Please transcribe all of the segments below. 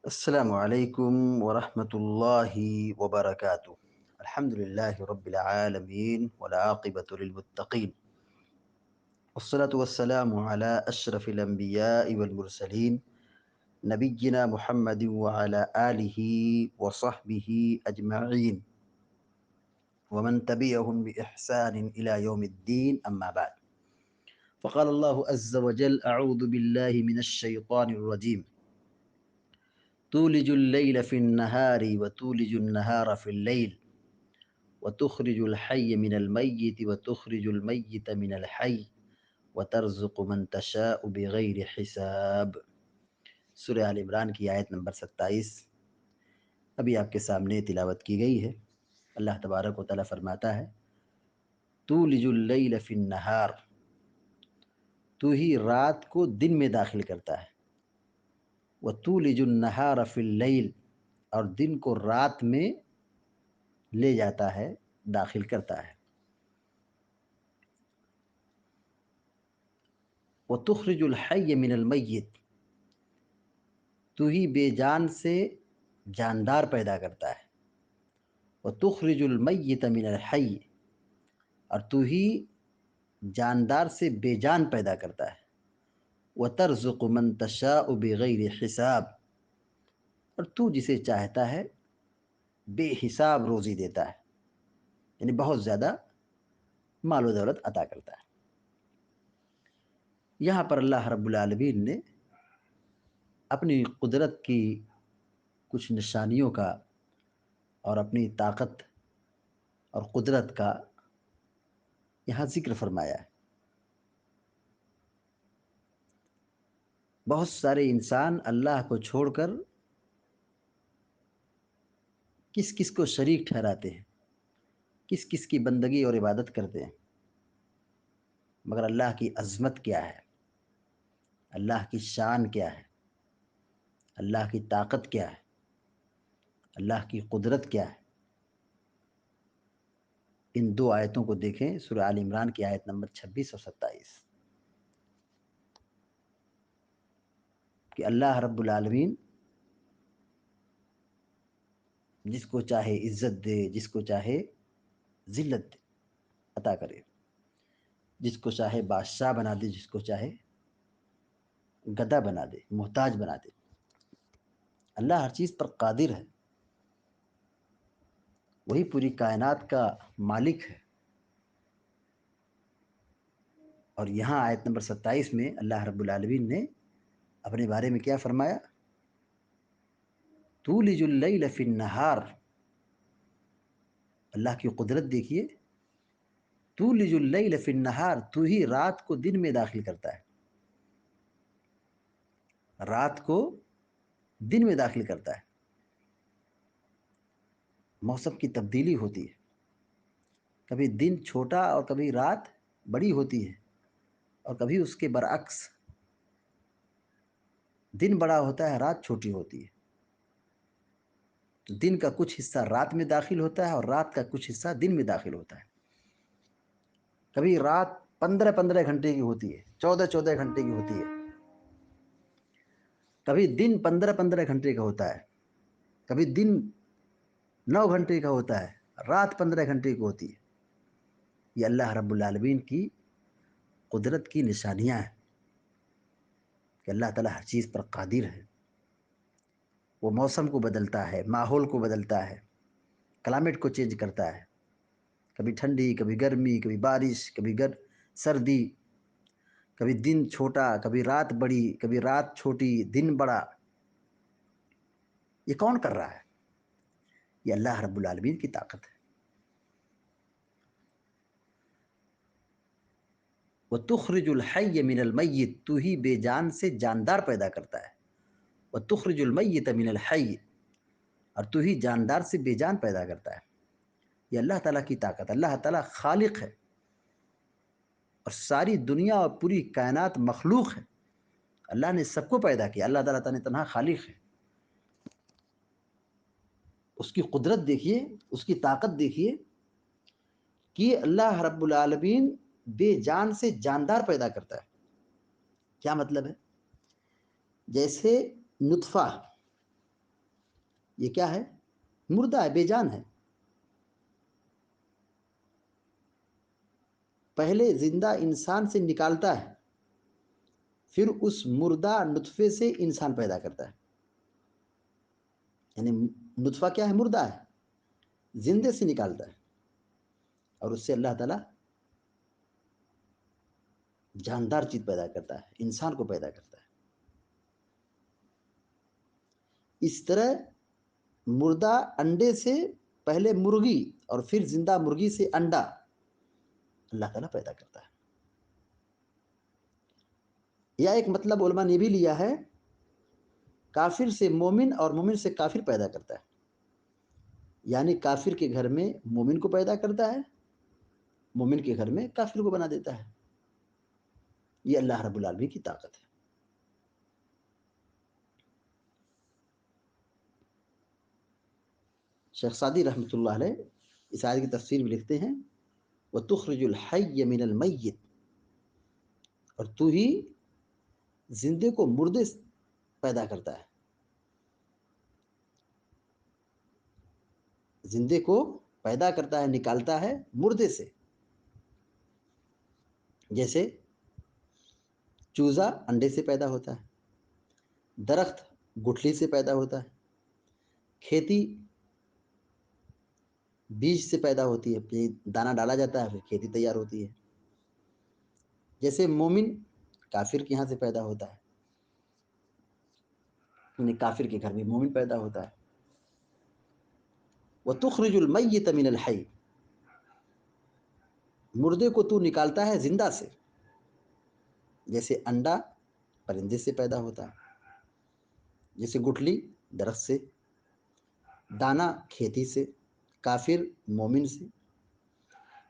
السلام علیکم ورحمۃ اللہ وبرکاتہ۔ الحمد للہ رب العالمین والعاقبۃ للمتقین، والصلاة والسلام علی اشرف الانبیاء والمرسلین، نبینا محمد وعلی آلہ وصحبہ اجمعین ومن تبعهم بإحسان إلى يوم الدين، أما بعد، فقال الله عز وجل: أعوذ بالله من الشيطان الرجيم، تولج الليل في النهار وتولج النهار في الليل وتخرج الحي من الميت وتخرج الميت من الحي وترزق من تشاء بغیر حساب۔ سورہ آل عمران کی آیت نمبر 27 ابھی آپ کے سامنے تلاوت کی گئی ہے۔ اللہ تبارک و تعالیٰ فرماتا ہے: تولج اللیل فی النہار، تو ہی رات کو دن میں داخل کرتا ہے، وتولج النہار فی اللیل، اور دن کو رات میں لے جاتا ہے، داخل کرتا ہے۔ وتخرج الحی من المیت، تو ہی بے جان سے جاندار پیدا کرتا ہے۔ وتخرج المیت من الحی، اور تو ہی جاندار سے بے جان پیدا کرتا ہے۔ وترزق من تشاء بغیر حساب، اور تو جسے چاہتا ہے بے حساب روزی دیتا ہے، یعنی بہت زیادہ مال و دولت عطا کرتا ہے۔ یہاں پر اللہ رب العالمین نے اپنی قدرت کی کچھ نشانیوں کا اور اپنی طاقت اور قدرت کا یہاں ذکر فرمایا ہے۔ بہت سارے انسان اللہ کو چھوڑ کر کس کس کو شریک ٹھہراتے ہیں، کس کس کی بندگی اور عبادت کرتے ہیں، مگر اللہ کی عظمت کیا ہے، اللہ کی شان کیا ہے، اللہ کی طاقت کیا ہے، اللہ کی قدرت کیا ہے، ان دو آیتوں کو دیکھیں، سورہ آل عمران کی آیت نمبر 26 اور 27، کہ اللہ رب العالمین جس کو چاہے عزت دے، جس کو چاہے ذلت عطا کرے، جس کو چاہے بادشاہ بنا دے، جس کو چاہے گدھا بنا دے، محتاج بنا دے۔ اللہ ہر چیز پر قادر ہے، وہی پوری کائنات کا مالک ہے۔ اور یہاں آیت نمبر 27 میں اللہ رب العالمین نے اپنے بارے میں کیا فرمایا؟ تولج اللیل فی النہار، اللہ کی قدرت دیکھیے، تولج اللیل فی النہار، تو ہی رات کو دن میں داخل کرتا ہے، رات کو دن میں داخل کرتا ہے۔ موسم کی تبدیلی ہوتی ہے، کبھی دن چھوٹا اور کبھی رات بڑی ہوتی ہے، اور کبھی اس کے برعکس دن بڑا ہوتا ہے، رات چھوٹی ہوتی ہے۔ تو دن کا کچھ حصہ رات میں داخل ہوتا ہے اور رات کا کچھ حصہ دن میں داخل ہوتا ہے۔ کبھی رات 15 گھنٹے کی ہوتی ہے، 14 گھنٹے کی ہوتی ہے، کبھی دن 15 گھنٹے کا ہوتا ہے، کبھی دن 9 گھنٹے کا ہوتا ہے، رات 15 گھنٹے کی ہوتی ہے۔ یہ اللہ رب العالمین کی قدرت کی نشانیاں ہیں کہ اللہ تعالیٰ ہر چیز پر قادر ہے۔ وہ موسم کو بدلتا ہے، ماحول کو بدلتا ہے، کلائمیٹ کو چینج کرتا ہے، کبھی ٹھنڈی، کبھی گرمی، کبھی بارش، کبھی سردی، کبھی دن چھوٹا، کبھی رات بڑی، کبھی رات چھوٹی، دن بڑا۔ یہ کون کر رہا ہے؟ یہ اللہ رب العالمین کی طاقت ہے۔ وَتُخْرِجُ الْحَيَّ مِنَ الْمَيِّتِ، تو ہی بے جان سے جاندار پیدا کرتا ہے۔ وَتُخْرِجُ الْمَيِّتَ مِنَ الْحَيِّ، اور تو ہی جاندار سے بے جان پیدا کرتا ہے۔ یہ اللہ تعالیٰ کی طاقت، اللہ تعالیٰ خالق ہے، اور ساری دنیا اور پوری کائنات مخلوق ہے۔ اللہ نے سب کو پیدا کیا، اللہ تعالیٰ تنہا خالق ہے۔ اس کی قدرت دیکھیے، اس کی طاقت دیکھیے کہ اللہ رب العالمین بے جان سے جاندار پیدا کرتا ہے۔ کیا مطلب ہے؟ جیسے نطفہ یہ کیا ہے؟ مردہ ہے، بے جان ہے. پہلے زندہ انسان سے نکالتا ہے، پھر اس مردہ نطفے سے انسان پیدا کرتا ہے. یعنی نطفہ کیا ہے؟ مردہ ہے، زندے سے نکالتا ہے، اور اس سے اللہ تعالیٰ جاندار چیز پیدا کرتا ہے، انسان کو پیدا کرتا ہے. اس طرح مردہ انڈے سے پہلے مرغی اور پھر زندہ مرغی سے انڈا اللہ تعالیٰ پیدا کرتا ہے. یا ایک مطلب علماء نے بھی لیا ہے، کافر سے مومن اور مومن سے کافر پیدا کرتا ہے. یعنی کافر کے گھر میں مومن کو پیدا کرتا ہے، مومن کے گھر میں کافر کو بنا دیتا ہے. یہ اللہ رب العالمین کی طاقت ہے. شیخ سعدی رحمۃ اللہ علیہ اس آیت کی تفسیر میں لکھتے ہیں، وَتُخْرِجُ الْحَيَّ مِنَ الْمَيِّتِ، اور تو ہی زندے کو مردے پیدا کرتا ہے. زندے کو پیدا کرتا ہے، نکالتا ہے مردے سے. جیسے چوزا انڈے سے پیدا ہوتا ہے، درخت گٹھلی سے پیدا ہوتا ہے، کھیتی بیج سے پیدا ہوتی ہے، دانہ ڈالا جاتا ہے، پھر کھیتی تیار ہوتی ہے. جیسے مومن کافر کے یہاں سے پیدا ہوتا ہے، یعنی کافر کے گھر میں مومن پیدا ہوتا ہے. وَتُخْرِجُ الْمَيِّتَ مِنَ الْحَيِّ، مردے کو تو نکالتا ہے زندہ سے. جیسے انڈا پرندے سے پیدا ہوتا ہے، جیسے گٹھلی درخت سے، دانہ کھیتی سے، کافر مومن سے.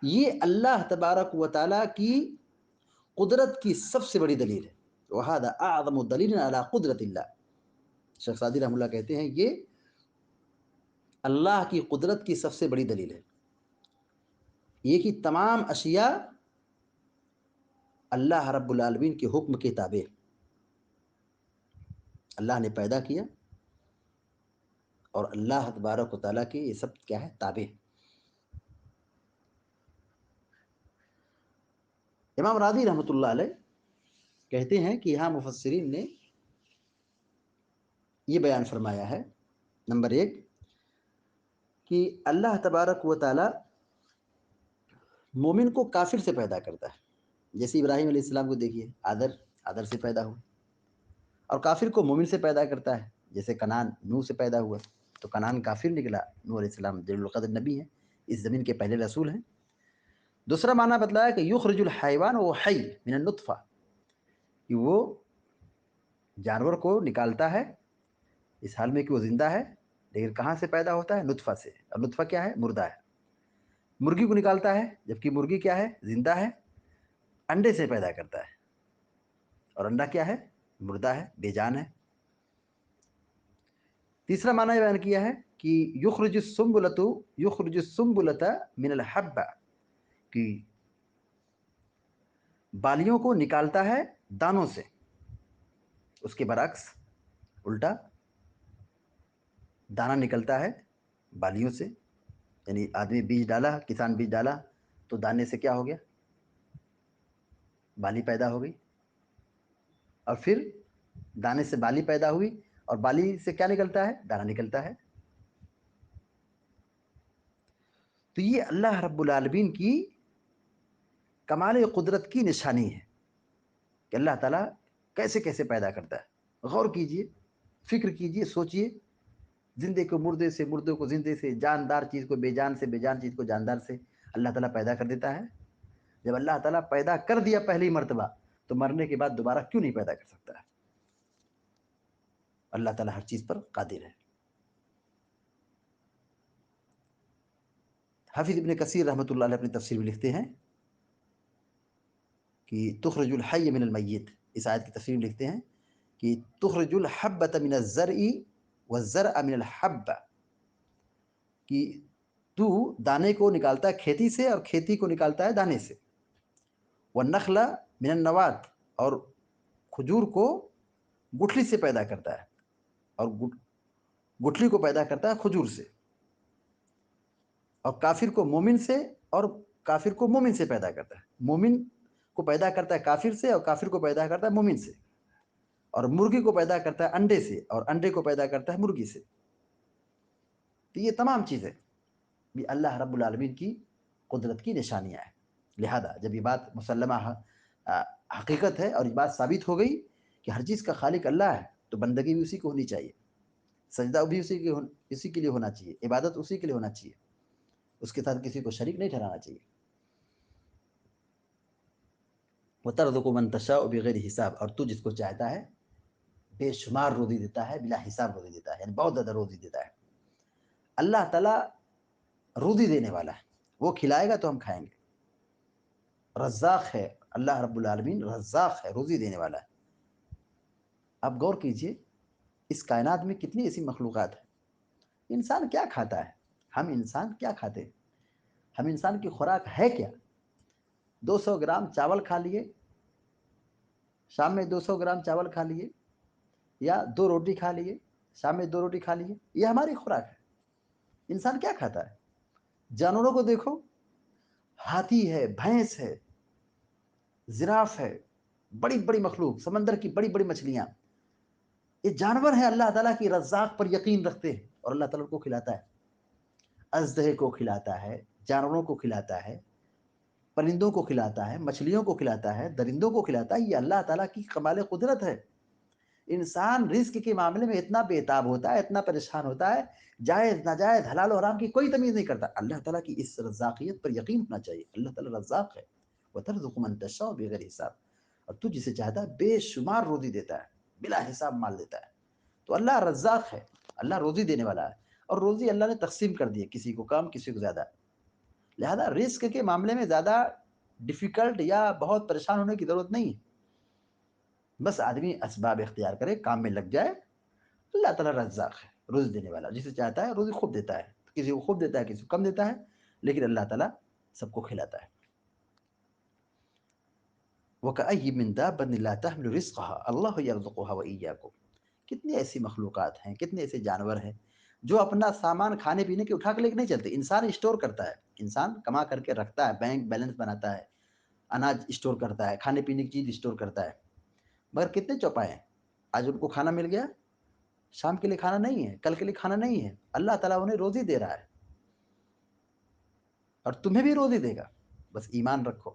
یہ اللہ تبارک و تعالیٰ کی قدرت کی سب سے بڑی دلیل ہے. وَهَذَا أَعْظَمُ دَلِيلٍ عَلَىٰ قُدْرَةِ اللَّهِ. شیخ سعدی رحمہ اللہ کہتے ہیں یہ اللہ کی قدرت کی سب سے بڑی دلیل ہے. یہ کہ تمام اشیاء اللہ رب العالمین کے حکم کے تابع، اللہ نے پیدا کیا اور اللہ تبارک و تعالیٰ کے یہ سب کیا ہے؟ تابع. امام راضی رحمۃ اللہ علیہ کہتے ہیں کہ یہاں مفسرین نے یہ بیان فرمایا ہے، نمبر ایک کہ اللہ تبارک و تعالیٰ مومن کو کافر سے پیدا کرتا ہے. جیسے ابراہیم علیہ السلام کو دیکھیے، آدر سے پیدا ہوئے، اور کافر کو مومن سے پیدا کرتا ہے. جیسے کنعان نوح سے پیدا ہوا، تو کنعان کافر نکلا. نوح علیہ السلام جلیل القدر نبی ہیں، اس زمین کے پہلے رسول ہیں. دوسرا معنی بتلایا کہ یخرج الحیوان وہ حی من النطفہ، کہ وہ جانور کو نکالتا ہے اس حال میں کہ وہ زندہ ہے، لیکن کہاں سے پیدا ہوتا ہے؟ نطفہ سے. اور نطفہ کیا ہے؟ مردہ ہے. مرغی کو نکالتا ہے، جبکہ مرغی کیا ہے؟ زندہ ہے، انڈے سے پیدا کرتا ہے، اور انڈا کیا ہے؟ مردہ ہے، بے جان ہے. تیسرا معنی یہ بیان کیا ہے کہ یخرج السنبلۃ من الحب، کہ بالیوں کو نکالتا ہے دانوں سے. اس کے برعکس الٹا دانہ نکلتا ہے بالیوں سے. یعنی آدمی بیج ڈالا، کسان بیج ڈالا، تو دانے سے کیا ہو گیا؟ بالی پیدا ہو گئی. اور پھر دانے سے بالی پیدا ہوئی، اور بالی سے کیا نکلتا ہے؟ دانہ نکلتا ہے. تو یہ اللہ رب العالمین کی کمال قدرت کی نشانی ہے کہ اللہ تعالیٰ کیسے کیسے پیدا کرتا ہے. غور کیجئے، فکر کیجئے، سوچئے. زندے کو مردے سے، مردے کو زندے سے، جاندار چیز کو بے جان سے، بے جان چیز کو جاندار سے اللہ تعالیٰ پیدا کر دیتا ہے. جب اللہ تعالیٰ پیدا کر دیا پہلی مرتبہ، تو مرنے کے بعد دوبارہ کیوں نہیں پیدا کر سکتا ہے؟ اللہ تعالیٰ ہر چیز پر قادر ہے. حافظ ابن کثیر رحمۃ اللہ علیہ اپنی تفسیر میں لکھتے ہیں کہ تخرج الحی من المیت، اس آیت کی تفسیر میں لکھتے ہیں کہ تخرج الحبۃ من الزرع والزرع من الحب، کہ تو دانے کو نکالتا ہے کھیتی سے، اور کھیتی کو نکالتا ہے دانے سے. والنخل من النوات، اور کھجور کو گٹھلی سے پیدا کرتا ہے، اور گٹھلی کو پیدا کرتا ہے کھجور سے، اور کافر کو مومن سے، اور کافر کو مومن سے پیدا کرتا ہے، مومن کو پیدا کرتا ہے کافر سے، اور کافر کو پیدا کرتا ہے مومن سے، اور مرغی کو پیدا کرتا ہے انڈے سے، اور انڈے کو پیدا کرتا ہے مرغی سے۔ تو یہ تمام چیزیں بھی اللہ رب العالمین کی قدرت کی نشانیاں ہیں۔ لہذا جب یہ بات مسلمہ حقیقت ہے اور یہ بات ثابت ہو گئی کہ ہر چیز کا خالق اللہ ہے، تو بندگی بھی اسی کو ہونی چاہیے، سجدہ بھی اسی کے لیے ہونا چاہیے، عبادت اسی کے لیے ہونا چاہیے، اس کے ساتھ کسی کو شریک نہیں ٹھہرانا چاہیے۔ وَتَرْزُقُ مَن تَشَاءُ بِغَيْرِ حساب، اور تو جس کو چاہتا ہے بے شمار روزی دیتا ہے، بلا حساب روزی دیتا ہے، یعنی بہت زیادہ روزی دیتا ہے۔ اللہ تعالیٰ روزی دینے والا ہے، وہ کھلائے گا تو ہم کھائیں گے۔ رزاق ہے اللہ رب العالمین، رزاق ہے، روزی دینے والا ہے۔ اب غور کیجئے اس کائنات میں کتنی ایسی مخلوقات ہیں۔ انسان کیا کھاتا ہے؟ ہم انسان کیا کھاتے ہیں؟ ہم انسان کی خوراک ہے کیا؟ 200 گرام چاول کھا لیے، شام میں 200 گرام چاول کھا لیے، یا 2 روٹی کھا لیے، شام میں 2 روٹی کھا لیے، یہ ہماری خوراک ہے۔ انسان کیا کھاتا ہے؟ جانوروں کو دیکھو، ہاتھی ہے، بھینس ہے، زراف ہے، بڑی بڑی مخلوق، سمندر کی بڑی بڑی مچھلیاں، یہ جانور ہیں اللہ تعالیٰ کی رزاق پر یقین رکھتے ہیں، اور اللہ تعالیٰ کو کھلاتا ہے، اژدہے کو کھلاتا ہے، جانوروں کو کھلاتا ہے، پرندوں کو کھلاتا ہے، مچھلیوں کو کھلاتا ہے، درندوں کو کھلاتا ہے۔ یہ اللہ تعالیٰ کی کمال قدرت ہے۔ انسان رزق کے معاملے میں اتنا بےتاب ہوتا ہے، اتنا پریشان ہوتا ہے، جائز ناجائز حلال و حرام کی کوئی تمیز نہیں کرتا۔ اللہ تعالیٰ کی اس رزاقیت پر یقین ہونا چاہیے، اللہ تعالیٰ رزاق ہے، وَتَرْزُقُ مَن تَشَاءُ بِغَيْرِ حساب، اور تو جسے چاہتا ہے بے شمار روزی دیتا ہے، بلا حساب مال دیتا ہے۔ تو اللہ رزاق ہے، اللہ روزی دینے والا ہے، اور روزی اللہ نے تقسیم کر دی ہے، کسی کو کم کسی کو زیادہ۔ لہذا رزق کے معاملے میں زیادہ ڈیفیکلٹ یا بہت پریشان ہونے کی ضرورت نہیں ہے، بس آدمی اسباب اختیار کرے، کام میں لگ جائے۔ اللہ تعالیٰ رزاق ہے، روزی دینے والا، جسے چاہتا ہے روزی خوب دیتا ہے، کسی کو خوب دیتا ہے، کسی کو کم دیتا ہے، لیکن اللہ تعالیٰ سب کو کھلاتا ہے۔ وَكَأَيٍّ مِّن دَابَّةٍ لَّا تَحْمِلُ رِزْقَهَا اللَّهُ يَرْزُقُهَا وَإِيَّاكُمْ۔ کتنے ایسی مخلوقات ہیں، کتنے ایسے جانور ہیں جو اپنا سامان کھانے پینے کے اٹھا کے لے کے نہیں چلتے۔ انسان اسٹور کرتا ہے، انسان کما کر کے رکھتا ہے، بینک بیلنس بناتا ہے، اناج اسٹور کرتا ہے، کھانے پینے کی چیز اسٹور کرتا ہے، مگر کتنے چوپائے ہیں؟ آج ان کو کھانا مل گیا، شام کے لیے کھانا نہیں ہے، کل کے لیے کھانا نہیں ہے۔ اللہ تعالیٰ انہیں روزی دے رہا ہے، اور تمہیں بھی روزی دے گا، بس ایمان رکھو۔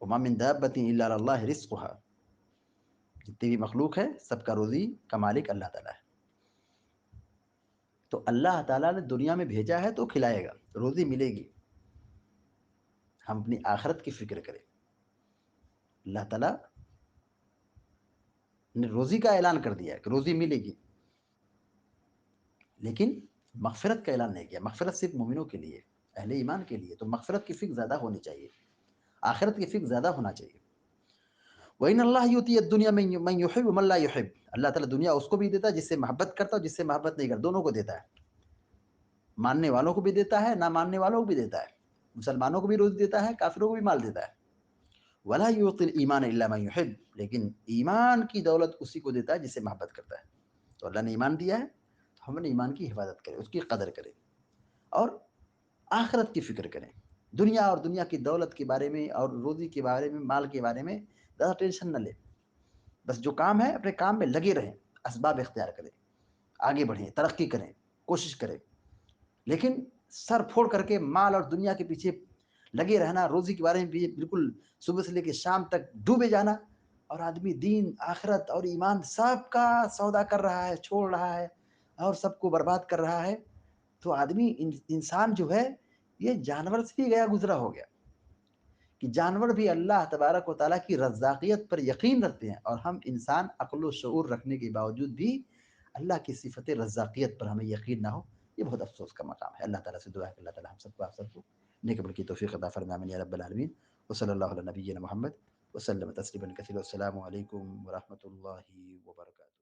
وَمَا مِن دَابَّةٍ إِلَّا عَلَى اللَّهِ رِزْقُهَا، جتنی بھی مخلوق ہے سب کا روزی کا مالک اللہ تعالیٰ ہے۔ تو اللہ تعالیٰ نے دنیا میں بھیجا ہے تو کھلائے گا، روزی ملے گی۔ ہم اپنی آخرت کی فکر کریں۔ اللہ تعالیٰ نے روزی کا اعلان کر دیا ہے کہ روزی ملے گی، لیکن مغفرت کا اعلان نہیں کیا۔ مغفرت صرف مومنوں کے لیے، اہل ایمان کے لیے، تو مغفرت کی فکر زیادہ ہونی چاہیے، آخرت کی فکر زیادہ ہونا چاہیے۔ وَإِنَّ اللَّهَ يُؤْتِي الدُّنْيَا مَن يُحِبُّ وَمَن لَّا يُحِبُّ، اللہ تعالیٰ دنیا اس کو بھی دیتا ہے جس سے محبت کرتا ہے اور جس سے محبت نہیں کرتا، دونوں کو دیتا ہے۔ ماننے والوں کو بھی دیتا ہے، نہ ماننے والوں کو بھی دیتا ہے، مسلمانوں کو بھی روزی دیتا ہے، کافروں کو بھی مال دیتا ہے۔ وَلَا يُعْطِي الْإِيمَانَ إِلَّا مَن يُحِبُّ، لیکن ایمان کی دولت اسی کو دیتا ہے جس سے محبت کرتا ہے۔ تو اللہ نے ایمان دیا ہے تو ہم نے ایمان کی حفاظت کریں، اس کی قدر کریں، اور آخرت کی فکر کریں۔ دنیا اور دنیا کی دولت کے بارے میں اور روزی کے بارے میں، مال کے بارے میں زیادہ ٹینشن نہ لیں، بس جو کام ہے اپنے کام میں لگے رہیں، اسباب اختیار کریں، آگے بڑھیں، ترقی کریں، کوشش کریں، لیکن سر پھوڑ کر کے مال اور دنیا کے پیچھے لگے رہنا، روزی کے بارے میں بھی بالکل صبح سے لے کے شام تک ڈوبے جانا، اور آدمی دین، آخرت اور ایمان سب کا سودا کر رہا ہے، چھوڑ رہا ہے، اور سب کو برباد کر رہا ہے، تو آدمی انسان جو ہے یہ جانور سے بھی گیا گزرا ہو گیا، کہ جانور بھی اللہ تبارک و تعالیٰ کی رزاقیت پر یقین رکھتے ہیں، اور ہم انسان عقل و شعور رکھنے کے باوجود بھی اللہ کی صفت رزاقیت پر ہمیں یقین نہ ہو۔ یہ بہت افسوس کا مقام ہے۔ اللہ تعالیٰ سے دعا ہے کہ اللہ تعالیٰ ہم سب کو، آپ سب کو نیک عمل کی توفیق عطا فرمائے، آمین یا رب العالمین۔ وصلی اللہ علی نبینا محمد وسلم تسلیما کثیرا۔ السلام علیکم ورحمۃ اللہ وبرکاتہ۔